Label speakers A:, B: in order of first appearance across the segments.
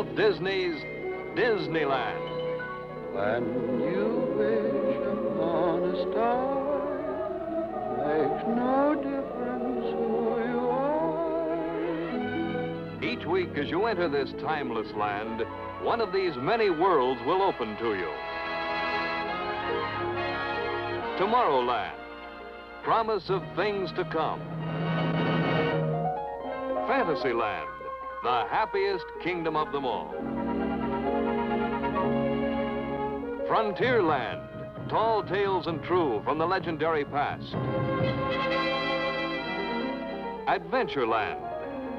A: Walt Disney's Disneyland.
B: When you wish upon a star, makes no difference who you are.
A: Each week as you enter this timeless land, one of these many worlds will open to you. Tomorrowland, promise of things to come. Fantasyland, the happiest kingdom of them all. Frontierland, tall tales and true from the legendary past. Adventureland,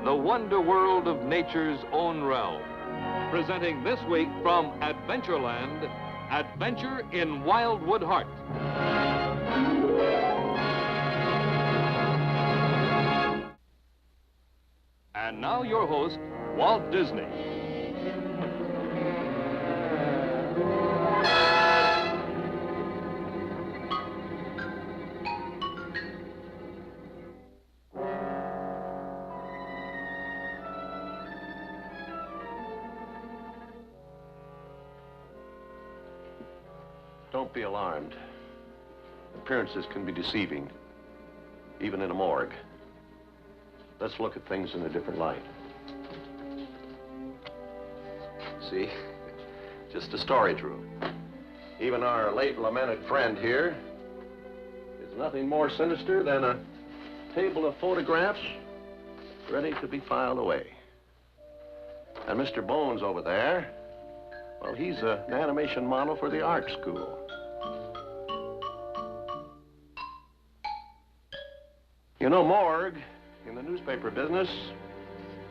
A: the wonder world of nature's own realm. Presenting this week from Adventureland, Adventure in Wildwood Heart. And now your host, Walt Disney.
C: Don't be alarmed. Appearances can be deceiving, even in a morgue. Let's look at things in a different light. See? Just a storage room. Even our late lamented friend here is nothing more sinister than a table of photographs ready to be filed away. And Mr. Bones over there, well, he's an animation model for the art school. You know, morgue in the newspaper business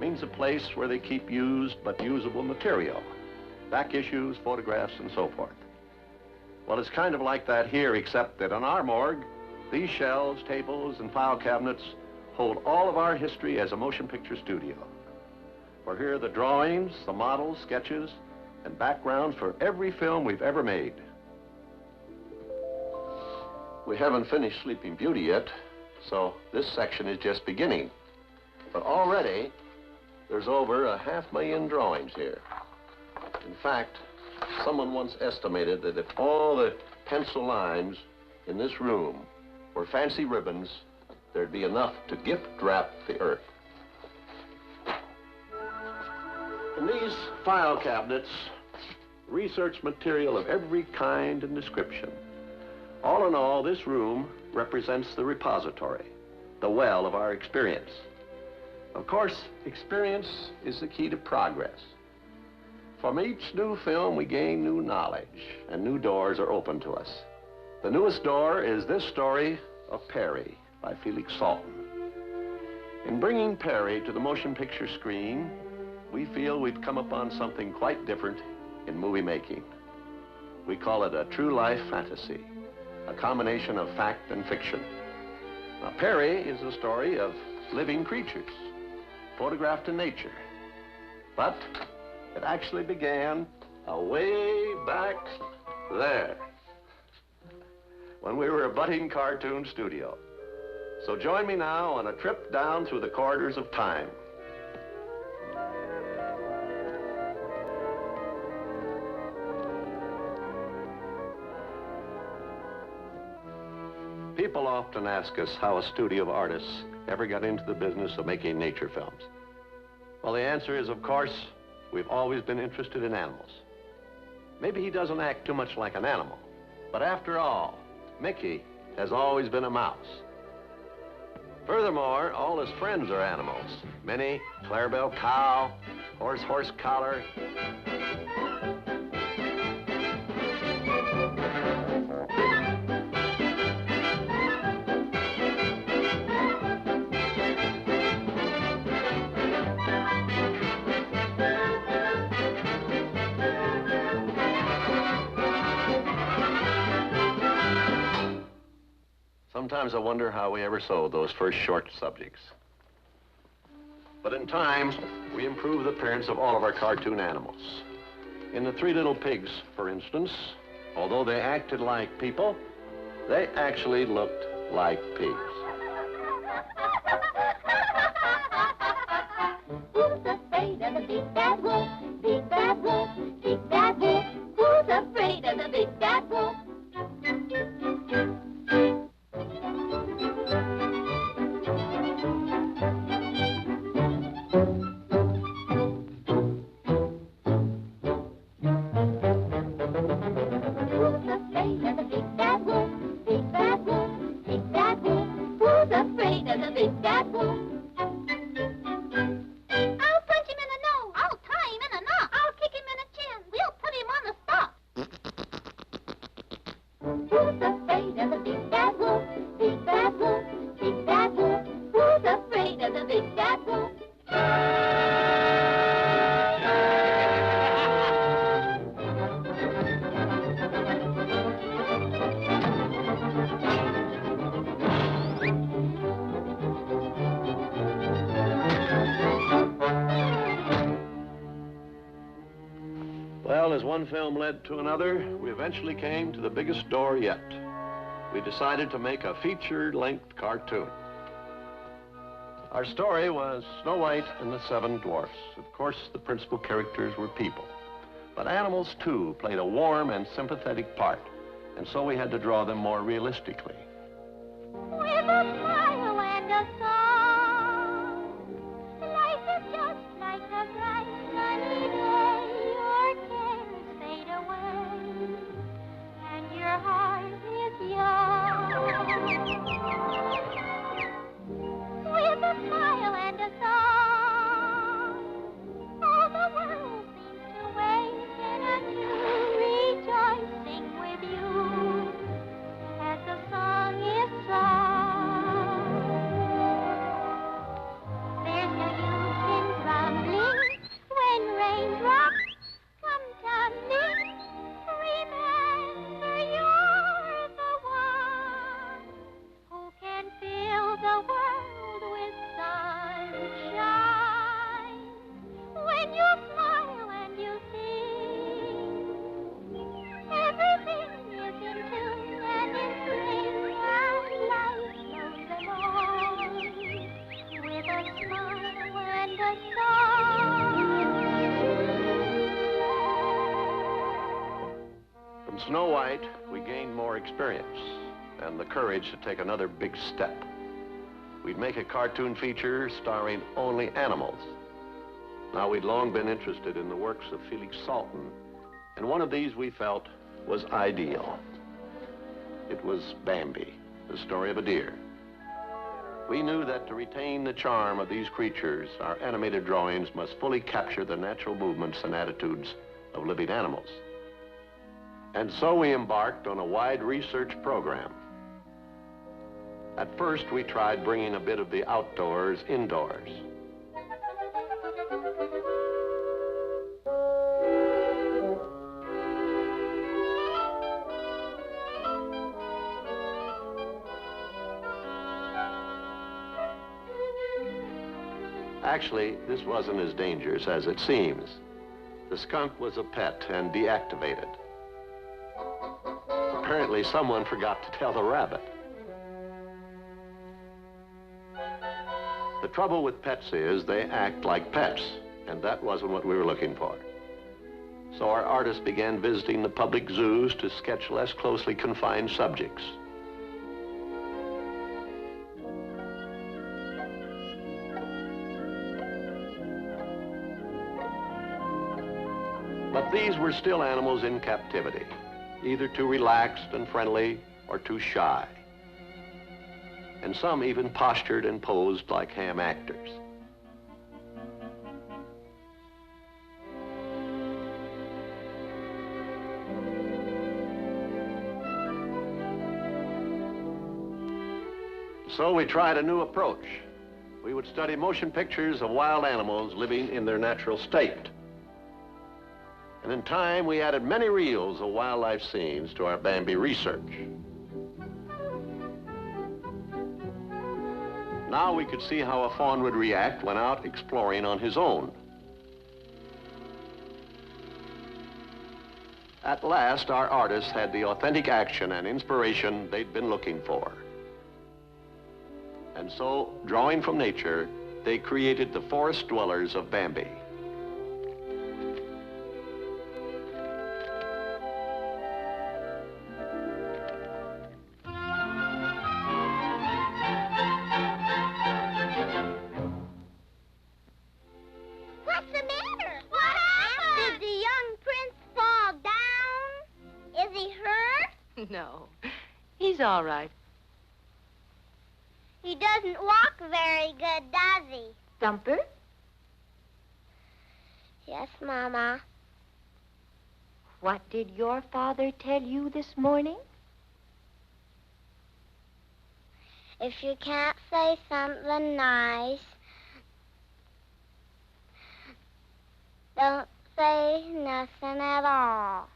C: means a place where they keep used but usable material. Back issues, photographs, and so forth. Well, it's kind of like that here, except that on our morgue, these shelves, tables, and file cabinets hold all of our history as a motion picture studio. For here are the drawings, the models, sketches, and backgrounds for every film we've ever made. We haven't finished Sleeping Beauty yet, so this section is just beginning. But already, there's over 500,000 drawings here. In fact, someone once estimated that if all the pencil lines in this room were fancy ribbons, there'd be enough to gift wrap the earth. In these file cabinets, research material of every kind and description. All in all, this room represents the repository, the well of our experience. Of course, experience is the key to progress. From each new film, we gain new knowledge, and new doors are open to us. The newest door is this story of Perri by Felix Salten. In bringing Perri to the motion picture screen, we feel we've come upon something quite different in movie making. We call it a true life fantasy, a combination of fact and fiction. Now, Perri is the story of living creatures, photographed in nature. But it actually began way back there, when we were a budding cartoon studio. So join me now on a trip down through the corridors of time. People often ask us how a studio of artists ever got into the business of making nature films. Well, the answer is, of course, we've always been interested in animals. Maybe he doesn't act too much like an animal, but after all, Mickey has always been a mouse. Furthermore, all his friends are animals. Minnie, Clarabelle cow, horse collar. Sometimes I wonder how we ever sewed those first short subjects. But in time, we improved the appearance of all of our cartoon animals. In the Three Little Pigs, for instance, although they acted like people, they actually looked like pigs.
D: Who's afraid of the big bad wolf? Big big bad wolf. I'll punch him in the nose. I'll tie him in a knot. I'll kick him in the chin. We'll put him on the stop. Who's afraid of the big bad wolf? Big bad wolf, big bad wolf. Who's afraid of the big bad wolf?
C: Well, as one film led to another, we eventually came to the biggest door yet. We decided to make a feature-length cartoon. Our story was Snow White and the Seven Dwarfs. Of course, the principal characters were people. But animals, too, played a warm and sympathetic part, and so we had to draw them more realistically.
D: With a smile and a song, life is just like a bright sunny day. Your cares fade away, and your heart is young. With a smile and a song, all the world seems to waken anew, rejoicing with you as the song is sung. There's no use in grumbling when raindrops come tumbling. Remember you're the one who can fill the world with sunshine. When you smile and you sing, everything is in tune and in swing, and life knows them all with a smile and a song.
C: From Snow White, we gained more experience and the courage to take another big step. We'd make a cartoon feature starring only animals. Now, we'd long been interested in the works of Felix Salten, and one of these we felt was ideal. It was Bambi, the story of a deer. We knew that to retain the charm of these creatures, our animated drawings must fully capture the natural movements and attitudes of living animals. And so we embarked on a wide research program. At first, we tried bringing a bit of the outdoors indoors. Actually, this wasn't as dangerous as it seems. The skunk was a pet and deactivated. Apparently, someone forgot to tell the rabbit. The trouble with pets is they act like pets, and that wasn't what we were looking for. So our artists began visiting the public zoos to sketch less closely confined subjects. But these were still animals in captivity, either too relaxed and friendly or too shy. And some even postured and posed like ham actors. So we tried a new approach. We would study motion pictures of wild animals living in their natural state. And in time, we added many reels of wildlife scenes to our Bambi research. Now we could see how a fawn would react when out exploring on his own. At last, our artists had the authentic action and inspiration they'd been looking for. And so, drawing from nature, they created the forest dwellers of Bambi.
E: No, he's all right.
D: He He doesn't walk very good, does he?
E: Thumper?
D: Yes, Mama.
E: What did your father tell you this morning?
D: If you can't say something nice, don't say nothing at all.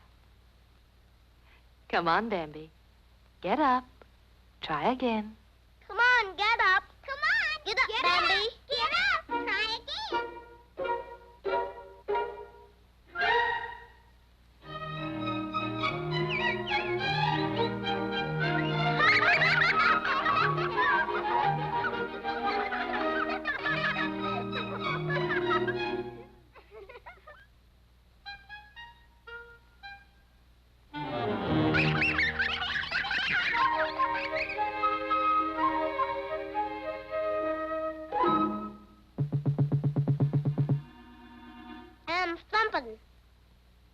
E: Come on, Bambi. Get up. Try again.
D: Come on, get up. Come on. Get up, Bambi. Get up. Try again. I'm thumping.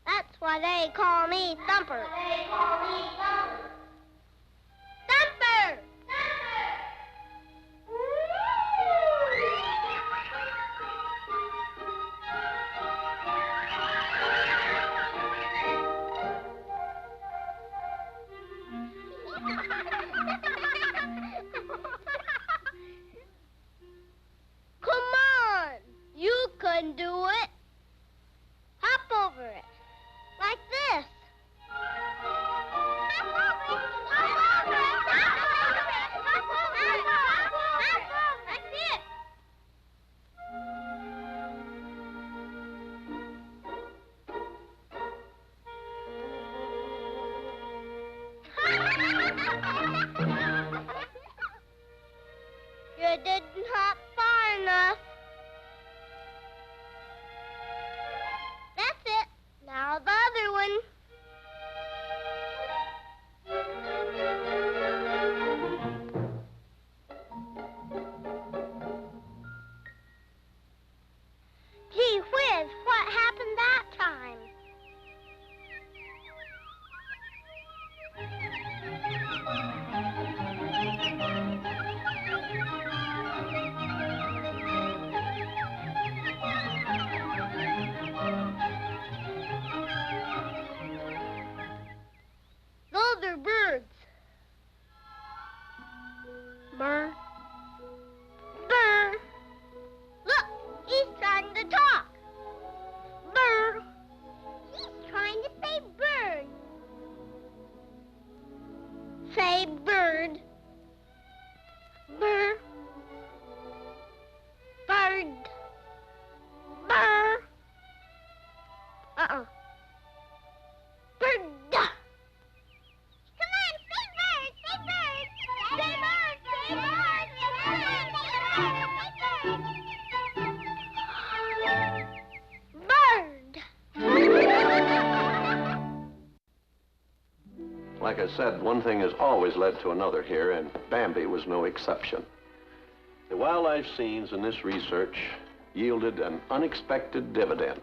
D: That's why they call me Thumper. Thumper! Come on! You can do it. Hop over it. Like this. Like this. You didn't hop far enough. That's it. Now the other one. Gee whiz, what happened that time? Those are birds. Burr. Burr. Look, he's trying to talk. Burr. He's trying to say bird. Say bird. Burr. Bird. Burr. Uh-uh. Bird. Come on, say bird, say bird. Say bird, say bird,
C: Like I said, one thing has always led to another here, and Bambi was no exception. The wildlife scenes in this research yielded an unexpected dividend.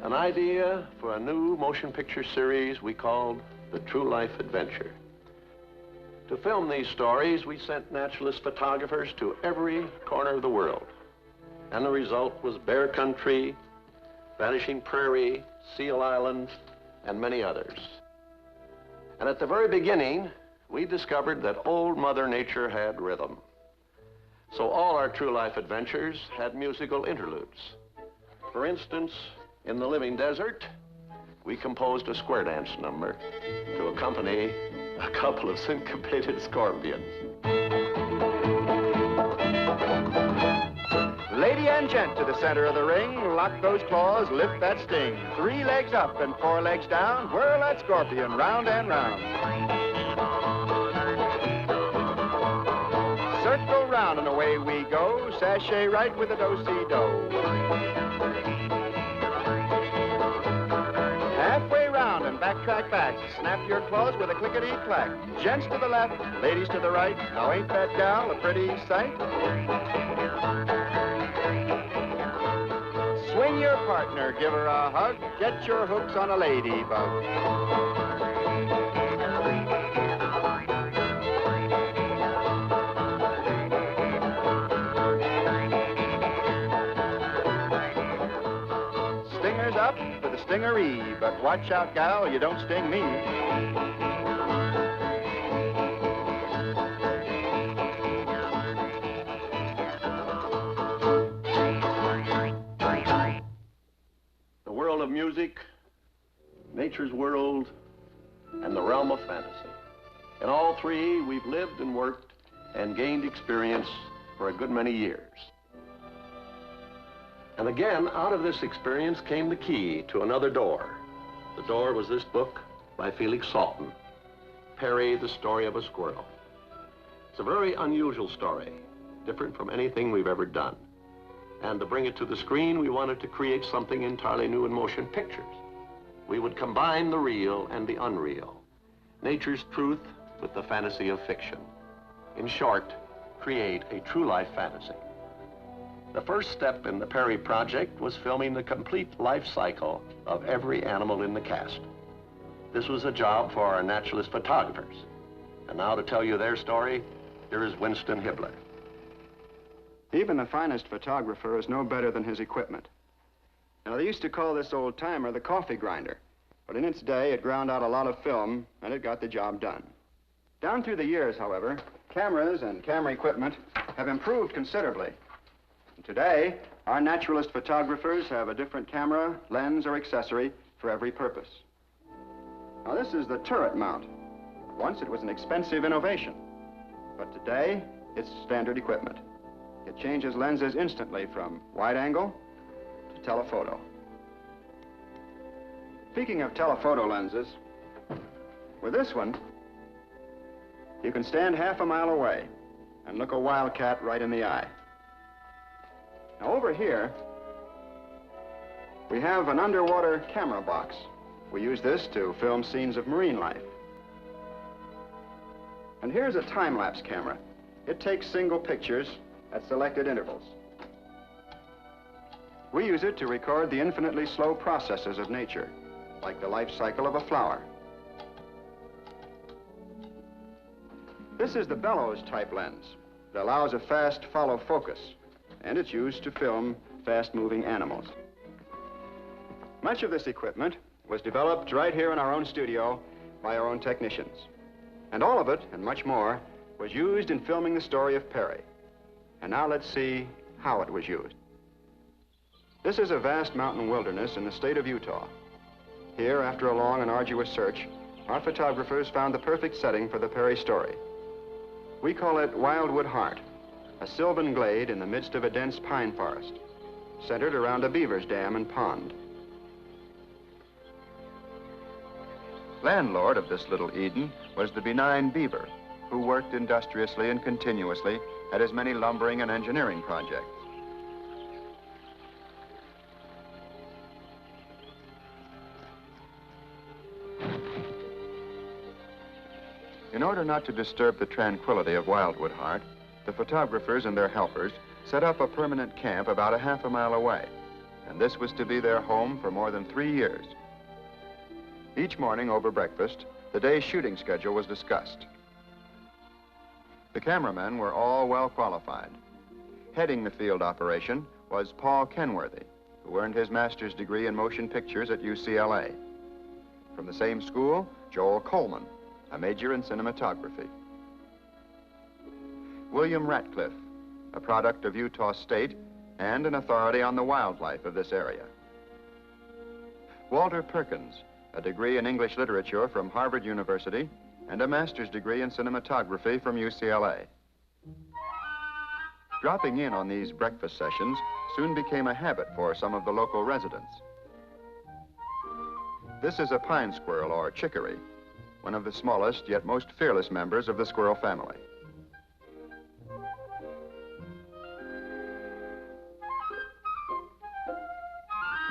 C: An idea for a new motion picture series we called The True Life Adventure. To film these stories, we sent naturalist photographers to every corner of the world. And the result was bear country, vanishing prairie, seal islands, and many others. And at the very beginning, we discovered that old Mother Nature had rhythm. So all our true life adventures had musical interludes. For instance, in the living desert, we composed a square dance number to accompany a couple of syncopated scorpions.
F: Lady and gent to the center of the ring. Lock those claws, lift that sting. 3 legs up and 4 legs down. Whirl that scorpion round and round. Circle round and away we go. Sashay right with a do-si-do. Halfway round and backtrack back. Snap your claws with a clickety-clack. Gents to the left, ladies to the right. Now ain't that gal a pretty sight? Swing your partner, give her a hug. Get your hooks on a ladybug. stingery, but watch out, gal, you don't sting me.
C: The world of music, nature's world, and the realm of fantasy. In all three, we've lived and worked and gained experience for a good many years. And again, out of this experience came the key to another door. The door was this book by Felix Salten, Perri, The Story of a Squirrel. It's a very unusual story, different from anything we've ever done. And to bring it to the screen, we wanted to create something entirely new in motion pictures. We would combine the real and the unreal, nature's truth with the fantasy of fiction. In short, create a true life fantasy. The first step in the Perri project was filming the complete life cycle of every animal in the cast. This was a job for our naturalist photographers. And now to tell you their story, here is Winston Hibler.
F: Even the finest photographer is no better than his equipment. Now, they used to call this old timer the coffee grinder, but in its day, it ground out a lot of film, and it got the job done. Down through the years, however, cameras and camera equipment have improved considerably. And today, our naturalist photographers have a different camera, lens, or accessory for every purpose. Now, this is the turret mount. Once it was an expensive innovation, but today, it's standard equipment. It changes lenses instantly from wide angle to telephoto. Speaking of telephoto lenses, with this one, you can stand half a mile away and look a wildcat right in the eye. Now over here, we have an underwater camera box. We use this to film scenes of marine life. And here's a time-lapse camera. It takes single pictures at selected intervals. We use it to record the infinitely slow processes of nature, like the life cycle of a flower. This is the bellows type lens. It allows a fast follow focus, and it's used to film fast-moving animals. Much of this equipment was developed right here in our own studio by our own technicians. And all of it, and much more, was used in filming the story of Perri. And now let's see how it was used. This is a vast mountain wilderness in the state of Utah. Here, after a long and arduous search, our photographers found the perfect setting for the Perri story. We call it Wildwood Heart, a sylvan glade in the midst of a dense pine forest, centered around a beaver's dam and pond. Landlord of this little Eden was the benign beaver, who worked industriously and continuously at his many lumbering and engineering projects. In order not to disturb the tranquility of Wildwood Heart, the photographers and their helpers set up a permanent camp about a half a mile away, and this was to be their home for more than 3 years. Each morning over breakfast, the day's shooting schedule was discussed. The cameramen were all well qualified. Heading the field operation was Paul Kenworthy, who earned his master's degree in motion pictures at UCLA. From the same school, Joel Coleman, a major in cinematography. William Ratcliffe, a product of Utah State and an authority on the wildlife of this area. Walter Perkins, a degree in English literature from Harvard University and a master's degree in cinematography from UCLA. Dropping in on these breakfast sessions soon became a habit for some of the local residents. This is a pine squirrel, or chicory, one of the smallest yet most fearless members of the squirrel family.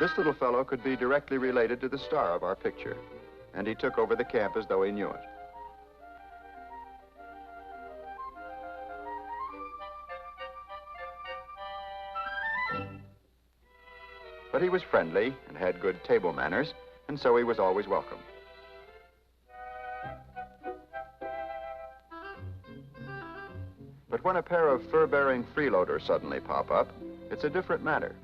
F: This little fellow could be directly related to the star of our picture, and he took over the camp as though he knew it. But he was friendly and had good table manners, and so he was always welcome. But when a pair of fur-bearing freeloaders suddenly pop up, it's a different matter.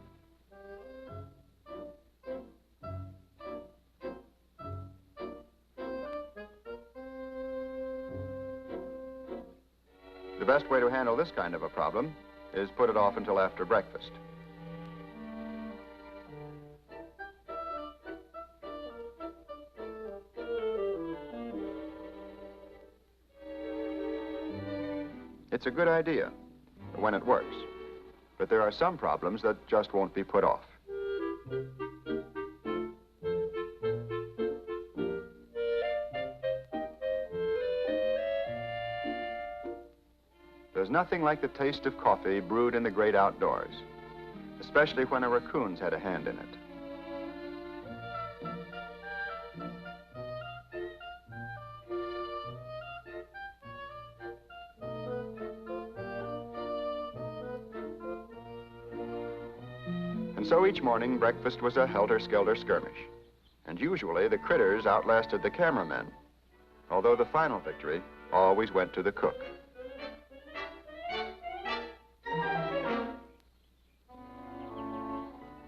F: best way to handle this kind of a problem is put it off until after breakfast. It's a good idea when it works, but there are some problems that just won't be put off. There's nothing like the taste of coffee brewed in the great outdoors, especially when a raccoon's had a hand in it. And so each morning, breakfast was a helter-skelter skirmish. And usually, the critters outlasted the cameramen, although the final victory always went to the cook.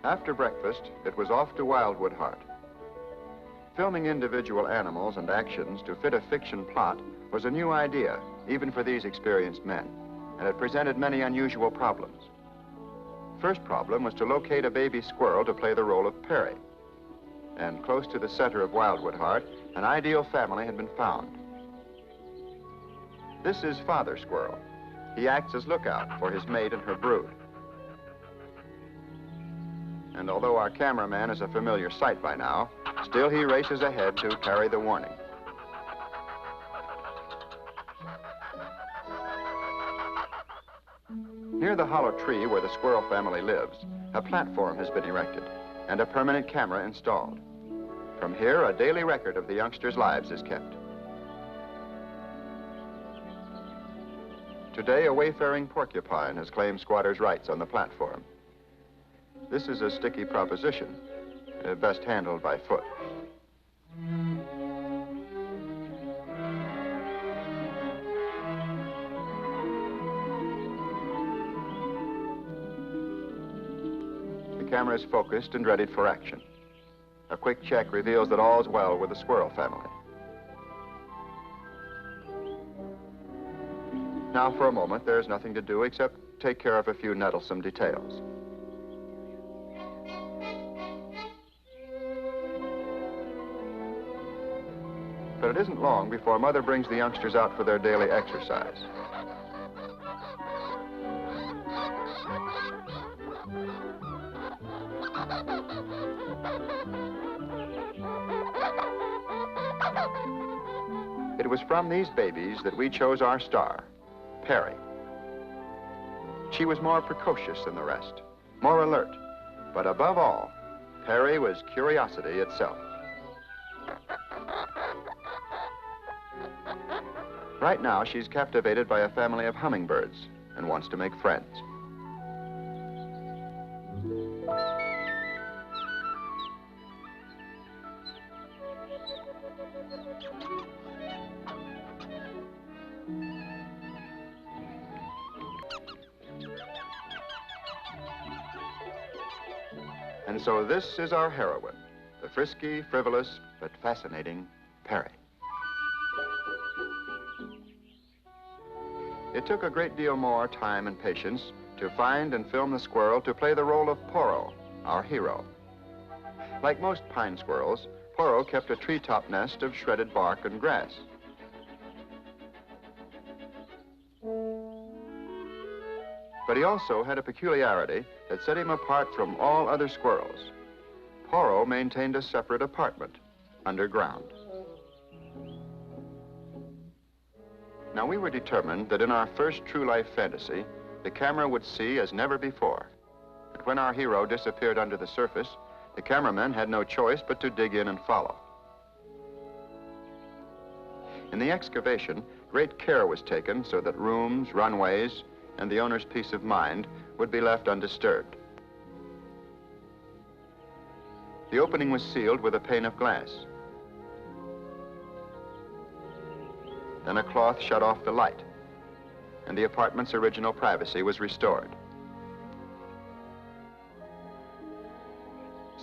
F: After breakfast, it was off to Wildwood Heart. Filming individual animals and actions to fit a fiction plot was a new idea, even for these experienced men, and it presented many unusual problems. First problem was to locate a baby squirrel to play the role of Perri. And close to the center of Wildwood Heart, an ideal family had been found. This is Father Squirrel. He acts as lookout for his mate and her brood. And although our cameraman is a familiar sight by now, still he races ahead to carry the warning. Near the hollow tree where the squirrel family lives, a platform has been erected and a permanent camera installed. From here, a daily record of the youngsters' lives is kept. Today, a wayfaring porcupine has claimed squatters' rights on the platform. This is a sticky proposition, best handled by foot. The camera is focused and readied for action. A quick check reveals that all is well with the squirrel family. Now, for a moment, there's nothing to do except take care of a few nettlesome details. But it isn't long before Mother brings the youngsters out for their daily exercise. It was from these babies that we chose our star, Perri. She was more precocious than the rest, more alert, but above all, Perri was curiosity itself. Right now, she's captivated by a family of hummingbirds and wants to make friends. And so this is our heroine, the frisky, frivolous, but fascinating Perri. It took a great deal more time and patience to find and film the squirrel to play the role of Porro, our hero. Like most pine squirrels, Porro kept a treetop nest of shredded bark and grass. But he also had a peculiarity that set him apart from all other squirrels. Porro maintained a separate apartment underground. Now, we were determined that in our first true life fantasy, the camera would see as never before. And when our hero disappeared under the surface, the cameraman had no choice but to dig in and follow. In the excavation, great care was taken so that rooms, runways, and the owner's peace of mind would be left undisturbed. The opening was sealed with a pane of glass. Then a cloth shut off the light, and the apartment's original privacy was restored.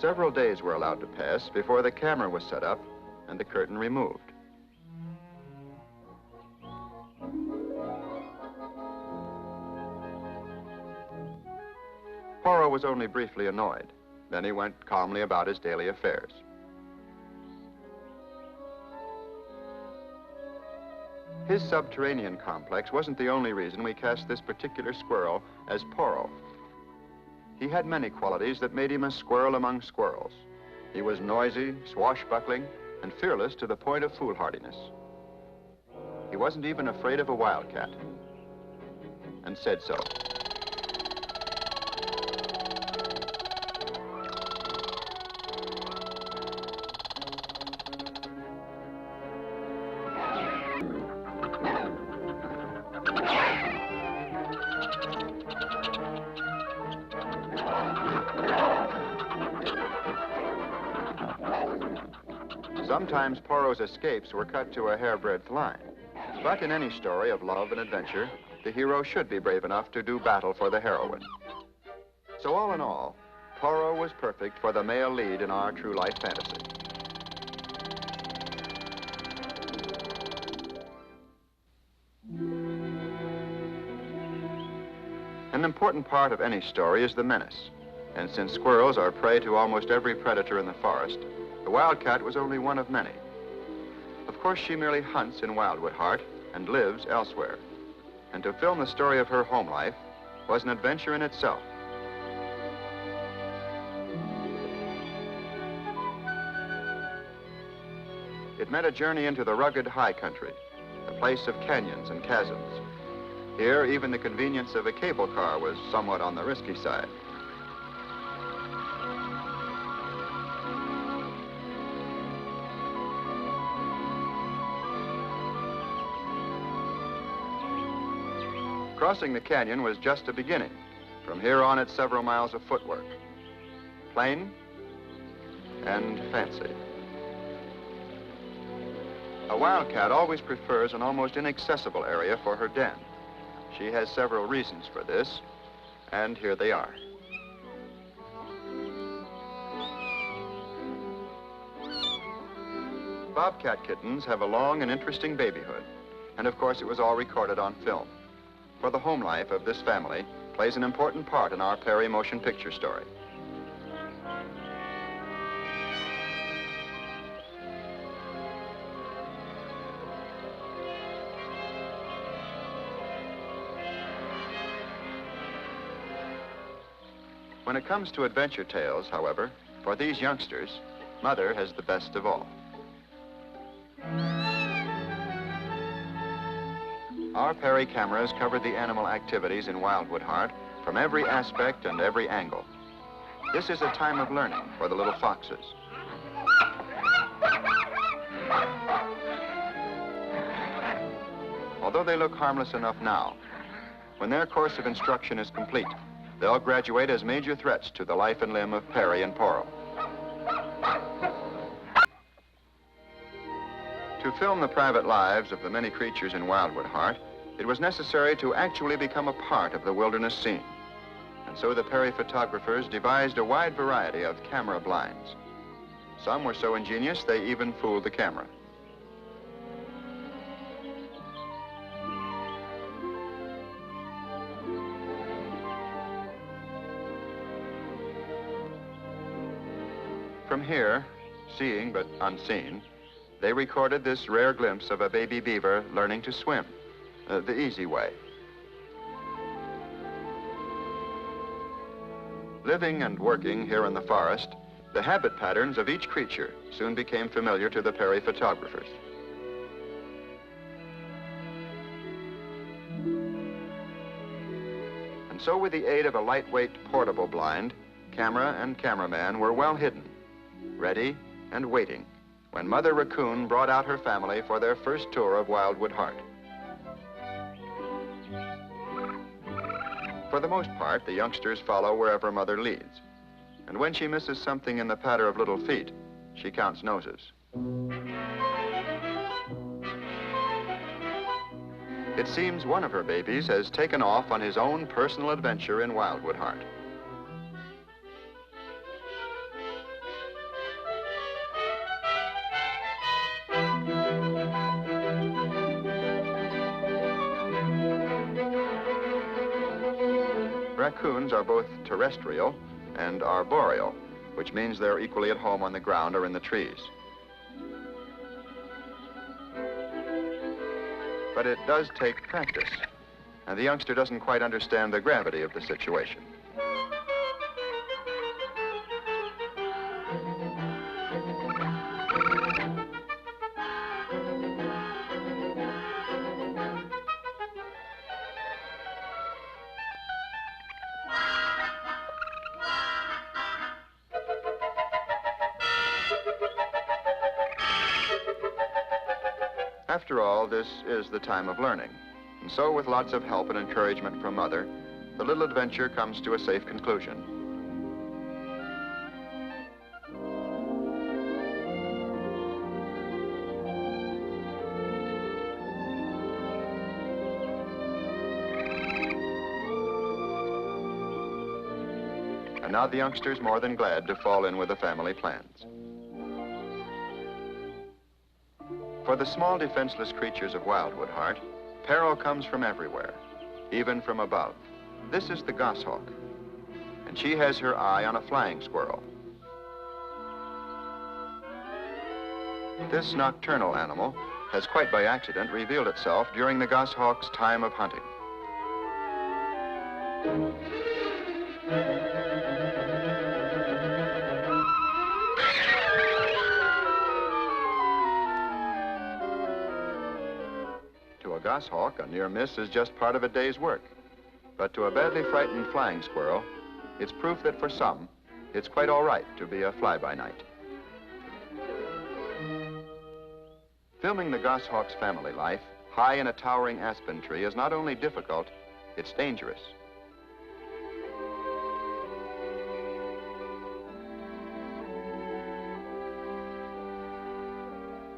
F: Several days were allowed to pass before the camera was set up and the curtain removed. Poirot was only briefly annoyed. Then he went calmly about his daily affairs. His subterranean complex wasn't the only reason we cast this particular squirrel as Poirot. He had many qualities that made him a squirrel among squirrels. He was noisy, swashbuckling, and fearless to the point of foolhardiness. He wasn't even afraid of a wildcat, and said so. Sometimes Poirot's escapes were cut to a hairbreadth line. But in any story of love and adventure, the hero should be brave enough to do battle for the heroine. So all in all, Poirot was perfect for the male lead in our true life fantasy. An important part of any story is the menace. And since squirrels are prey to almost every predator in the forest, the wildcat was only one of many. Of course, she merely hunts in Wildwood Heart and lives elsewhere. And to film the story of her home life was an adventure in itself. It meant a journey into the rugged high country, a place of canyons and chasms. Here, even the convenience of a cable car was somewhat on the risky side. Crossing the canyon was just a beginning. From here on, it's several miles of footwork. Plain and fancy. A wildcat always prefers an almost inaccessible area for her den. She has several reasons for this, and here they are. Bobcat kittens have a long and interesting babyhood, and of course it was all recorded on film. For the home life of this family plays an important part in our Perri motion picture story. When it comes to adventure tales, however, for these youngsters, Mother has the best of all. Our Perri cameras covered the animal activities in Wildwood Heart from every aspect and every angle. This is a time of learning for the little foxes. Although they look harmless enough now, when their course of instruction is complete, they'll graduate as major threats to the life and limb of Perri and Poirot. To film the private lives of the many creatures in Wildwood Heart, it was necessary to actually become a part of the wilderness scene. And so the Perri photographers devised a wide variety of camera blinds. Some were so ingenious they even fooled the camera. From here, seeing but unseen, they recorded this rare glimpse of a baby beaver learning to swim, the easy way. Living and working here in the forest, the habit patterns of each creature soon became familiar to the Perri photographers. And so with the aid of a lightweight portable blind, camera and cameraman were well hidden, ready and waiting when Mother Raccoon brought out her family for their first tour of Wildwood Heart. For the most part, the youngsters follow wherever Mother leads. And when she misses something in the patter of little feet, she counts noses. It seems one of her babies has taken off on his own personal adventure in Wildwood Heart. Raccoons are both terrestrial and arboreal, which means they're equally at home on the ground or in the trees. But it does take practice, and the youngster doesn't quite understand the gravity of the situation. After all, this is the time of learning. And so, with lots of help and encouragement from Mother, the little adventure comes to a safe conclusion. And now the youngster's more than glad to fall in with the family plans. For the small, defenseless creatures of Wildwood Heart, peril comes from everywhere, even from above. This is the goshawk, and she has her eye on a flying squirrel. This nocturnal animal has quite by accident revealed itself during the goshawk's time of hunting. To a goshawk, a near miss is just part of a day's work. But to a badly frightened flying squirrel, it's proof that for some, it's quite all right to be a fly-by-night. Filming the goshawk's family life high in a towering aspen tree is not only difficult, it's dangerous.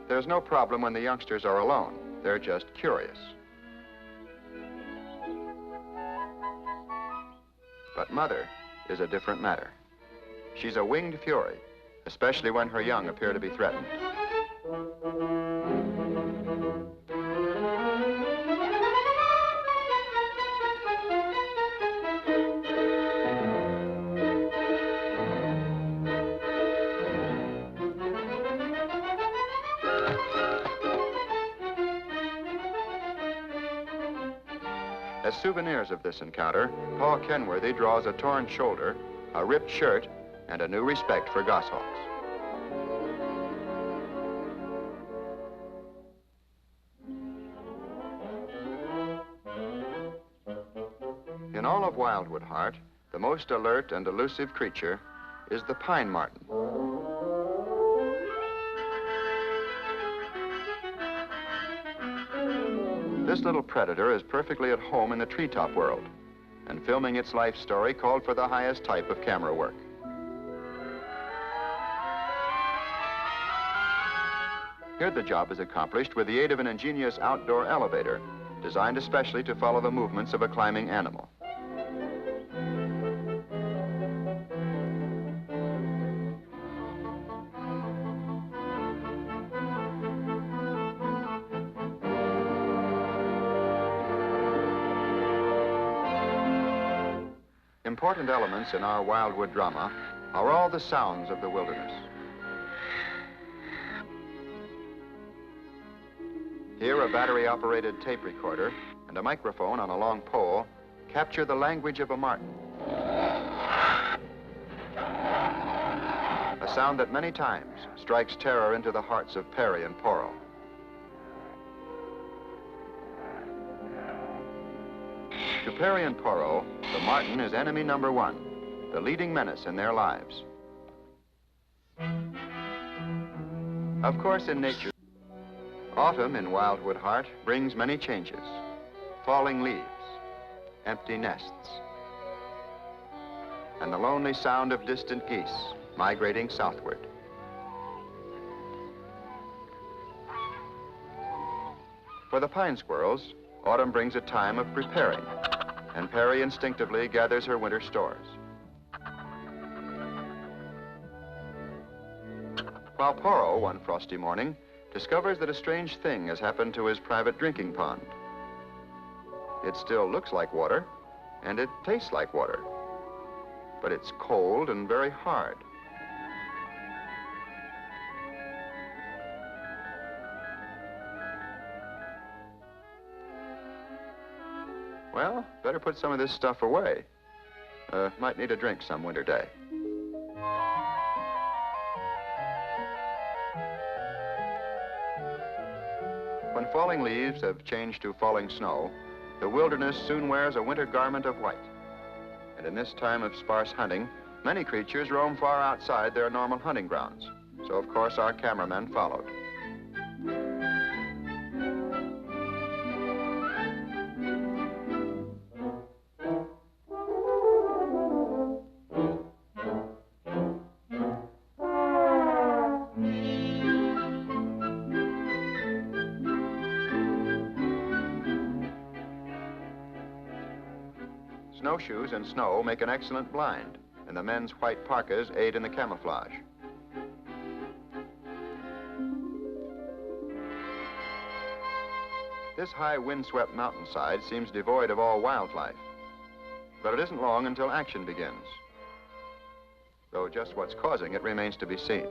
F: There's no problem when the youngsters are alone. They're just curious. But Mother is a different matter. She's a winged fury, especially when her young appear to be threatened. As souvenirs of this encounter, Paul Kenworthy draws a torn shoulder, a ripped shirt, and a new respect for goshawks. In all of Wildwood Heart, the most alert and elusive creature is the pine marten. This little predator is perfectly at home in the treetop world, and filming its life story called for the highest type of camera work. Here the job is accomplished with the aid of an ingenious outdoor elevator, designed especially to follow the movements of a climbing animal. Important elements in our Wildwood drama are all the sounds of the wilderness. Here, a battery-operated tape recorder and a microphone on a long pole capture the language of a marten. A sound that many times strikes terror into the hearts of Perri and Perri. To Perri and Perri, the marten is enemy number one, the leading menace in their lives. Of course, in nature, autumn in Wildwood Heart brings many changes. Falling leaves, empty nests, and the lonely sound of distant geese migrating southward. For the pine squirrels, autumn brings a time of preparing, and Perri instinctively gathers her winter stores. While Perri, one frosty morning, discovers that a strange thing has happened to his private drinking pond. It still looks like water, And it tastes like water, but it's cold and very hard. Well, better put some of this stuff away. Might need a drink some winter day. When falling leaves have changed to falling snow, the wilderness soon wears a winter garment of white. And in this time of sparse hunting, many creatures roam far outside their normal hunting grounds. So, of course, our cameramen followed. Snowshoes and snow make an excellent blind, and the men's white parkas aid in the camouflage. This high windswept mountainside seems devoid of all wildlife, but it isn't long until action begins, though just what's causing it remains to be seen.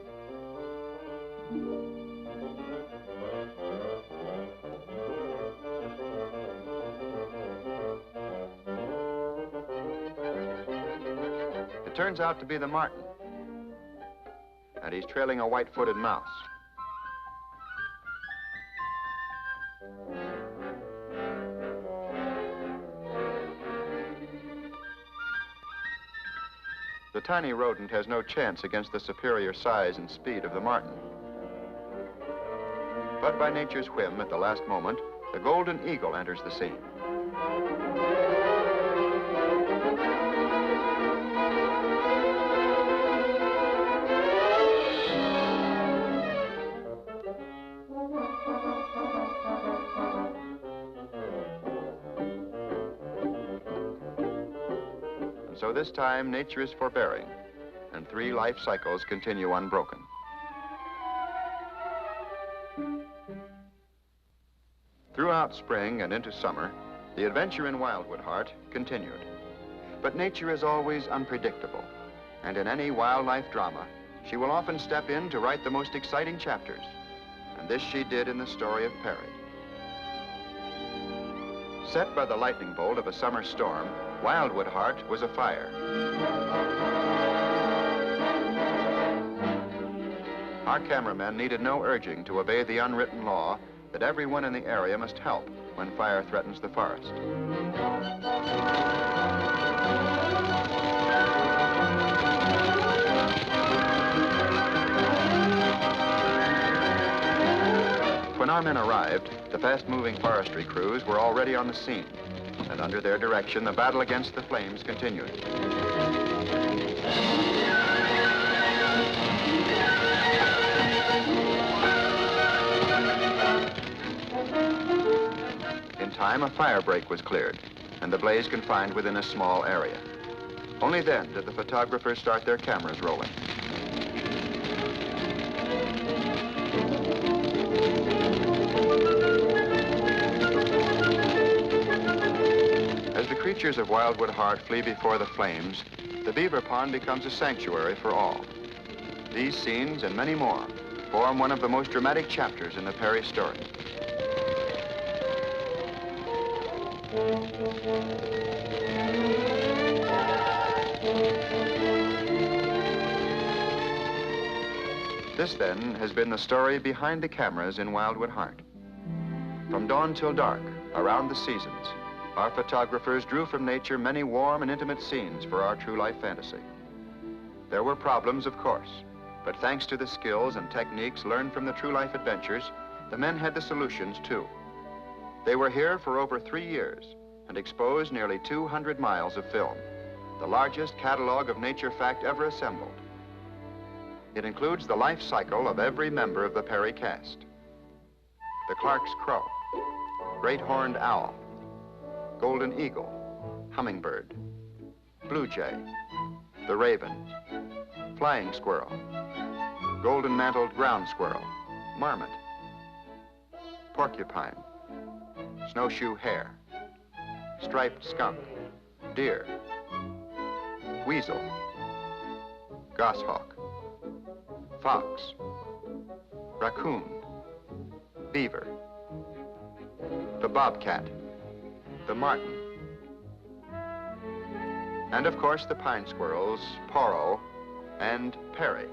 F: It turns out to be the marten, and he's trailing a white-footed mouse. The tiny rodent has no chance against the superior size and speed of the marten. But by nature's whim, at the last moment, the golden eagle enters the scene. So this time, nature is forbearing, and 3 life cycles continue unbroken. Throughout spring and into summer, the adventure in Wildwood Heart continued. But nature is always unpredictable, and in any wildlife drama, she will often step in to write the most exciting chapters, and this she did in the story of Perri. Set by the lightning bolt of a summer storm, Wildwood Heart was afire. Our cameramen needed no urging to obey the unwritten law that everyone in the area must help when fire threatens the forest. When our men arrived, the fast-moving forestry crews were already on the scene, and under their direction, the battle against the flames continued. In time, a fire break was cleared, and the blaze confined within a small area. Only then did the photographers start their cameras rolling. As the creatures of Wildwood Heart flee before the flames, the beaver pond becomes a sanctuary for all. These scenes and many more form one of the most dramatic chapters in the Perri story. This, then, has been the story behind the cameras in Wildwood Heart. From dawn till dark, around the seasons, our photographers drew from nature many warm and intimate scenes for our true life fantasy. There were problems, of course, but thanks to the skills and techniques learned from the true life adventures, the men had the solutions too. They were here for over 3 years and exposed nearly 200 miles of film, the largest catalog of nature fact ever assembled. It includes the life cycle of every member of the Perri cast. The Clark's crow, great horned owl, golden eagle, hummingbird, blue jay, the raven, flying squirrel, golden mantled ground squirrel, marmot, porcupine, snowshoe hare, striped skunk, deer, weasel, goshawk, fox, raccoon, beaver, the bobcat, the marten, and of course the pine squirrels, Porro, and Perri,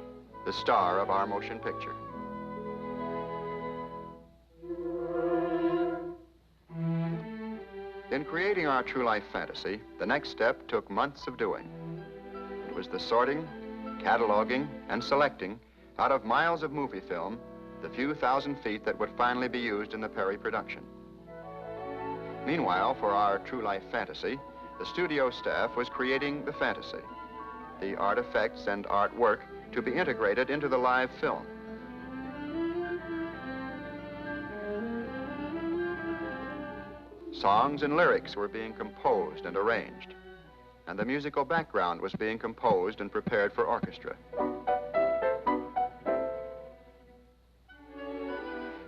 F: the star of our motion picture. In creating our true life fantasy, the next step took months of doing. It was the sorting, cataloging, and selecting out of miles of movie film the few thousand feet that would finally be used in the Perri production. Meanwhile, for our true life fantasy, the studio staff was creating the fantasy, the art effects and artwork to be integrated into the live film. Songs and lyrics were being composed and arranged, and the musical background was being composed and prepared for orchestra.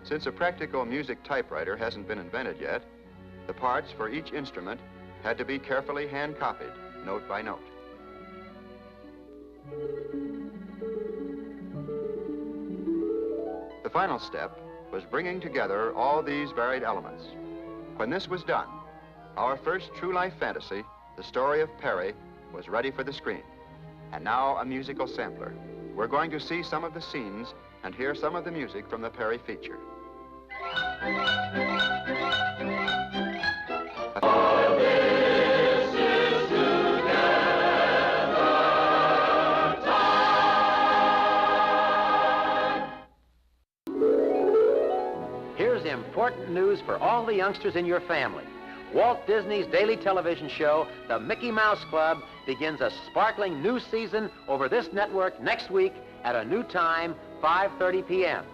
F: Since a practical music typewriter hasn't been invented yet, the parts for each instrument had to be carefully hand-copied, note by note. The final step was bringing together all these varied elements. When this was done, our first true life fantasy, the story of Perri, was ready for the screen. And now a musical sampler. We're going to see some of the scenes and hear some of the music from the Perri feature.
G: Here's important news for all the youngsters in your family. Walt Disney's daily television show, The Mickey Mouse Club, begins a sparkling new season over this network next week at a new time, 5:30 p.m.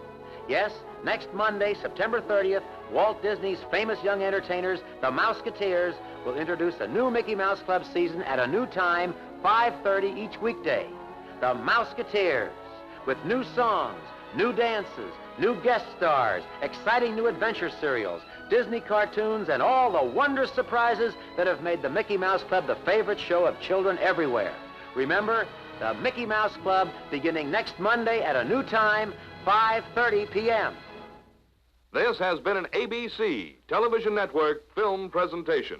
G: Yes, next Monday, September 30th, Walt Disney's famous young entertainers, the Mouseketeers, will introduce a new Mickey Mouse Club season at a new time, 5:30 each weekday. The Mouseketeers, with new songs, new dances, new guest stars, exciting new adventure serials, Disney cartoons, and all the wondrous surprises that have made the Mickey Mouse Club the favorite show of children everywhere. Remember, the Mickey Mouse Club beginning next Monday at a new time, 5:30 p.m.
A: This has been an ABC Television Network film presentation.